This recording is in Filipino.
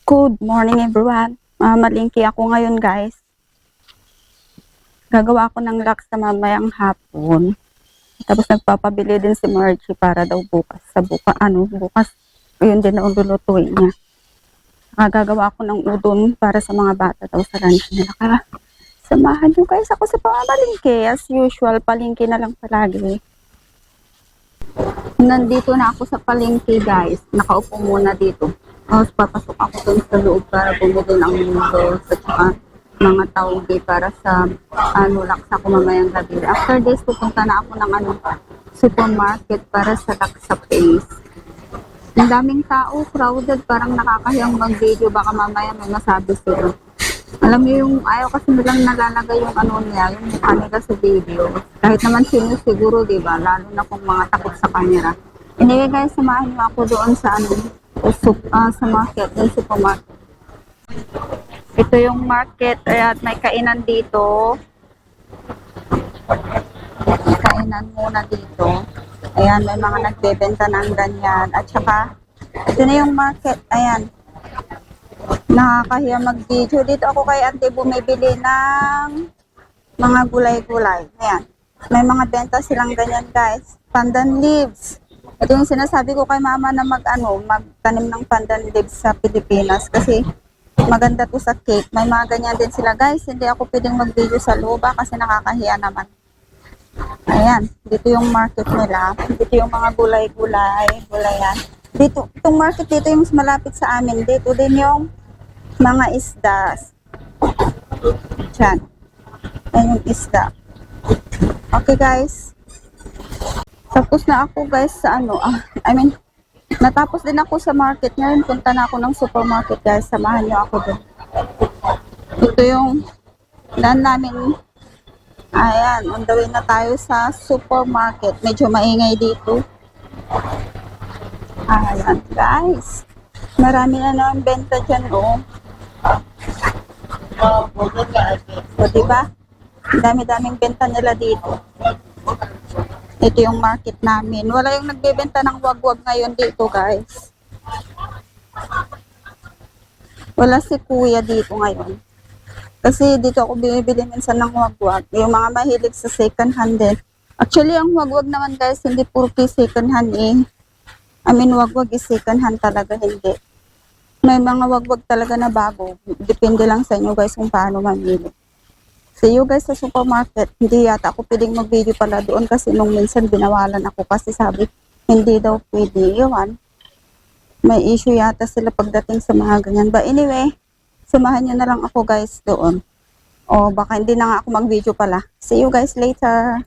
Good morning everyone. Malingki ako ngayon guys. Gagawa ako ng lax sa mamayang hapon. Tapos nagpapabili din si Margie para daw bukas. Bukas, yun din ang lulutuin niya. Gagawa ako ng udon para sa mga bata daw sa lunch nila. Kaya samahan nyo guys ako sa pamamalingki. As usual, palingki na lang palagi. Nandito na ako sa palengke guys. Nakaupo muna dito. Tapos papasok ako dun sa loob para bumili ng noodles at saka mga tauge para sa laksa ko mamayang gabi. After this, pupunta na ako ng supermarket para sa laksa paste. Ang daming tao, crowded, parang nakakahiyang mag-video. Baka mamaya may masabi sila. Alam niyo yung ayaw kasi nilang nalalagay yung yung mukha nila sa video. Kahit naman sino siguro, diba? Lalo na kung mga takot sa camera. Anyway guys, samahan niyo ako doon sa sa market, yung supermarket. Ito yung market, at may kainan dito. May kainan muna dito. Ayan, may mga nagbebenta ng ganyan. At saka, ito na yung market. Ayan. Nakakahiya mag-video. Dito ako kay ate bumibili ng mga gulay-gulay. Ayan. May mga benta silang ganyan guys. Pandan leaves. Ito yung sinasabi ko kay mama na magtanim ng pandan leaves sa Pilipinas kasi maganda to sa cake. May mga ganyan din sila guys. Hindi ako pwedeng mag-video sa loob kasi nakakahiya naman. Ayan, dito yung market nila. Dito yung mga gulayan. Dito, itong market dito yung malapit sa amin. Dito din yung mga isda. Diyan. Ayan yung isda. Okay guys. Tapos na ako guys sa natapos din ako sa market ngayon. Punta na ako ng supermarket guys. Samahan niyo ako doon. Ito yung daan namin. Ayan, on the way na tayo sa supermarket. Medyo maingay dito. Ayan guys. Marami na naman benta dyan O diba? Dami-daming benta nila dito. Ito yung market namin. Wala yung nagbebenta ng wagwag ngayon dito, guys. Wala si kuya dito ngayon. Kasi dito ako bumibili minsan ng wagwag. Yung mga mahilig sa second hand din. Actually, ang wagwag naman, guys, hindi purki second hand wagwag is second hand talaga, hindi. May mga wagwag talaga na bago. Depende lang sa inyo, guys, kung paano mamili. See you guys sa supermarket. Hindi yata ako pwedeng mag-video pala doon kasi nung minsan binawalan ako kasi sabi hindi daw pwede. Iwan. May issue yata sila pagdating sa mga ganyan. But anyway, samahan nyo na lang ako guys doon. O baka hindi na nga ako mag-video pala. See you guys later.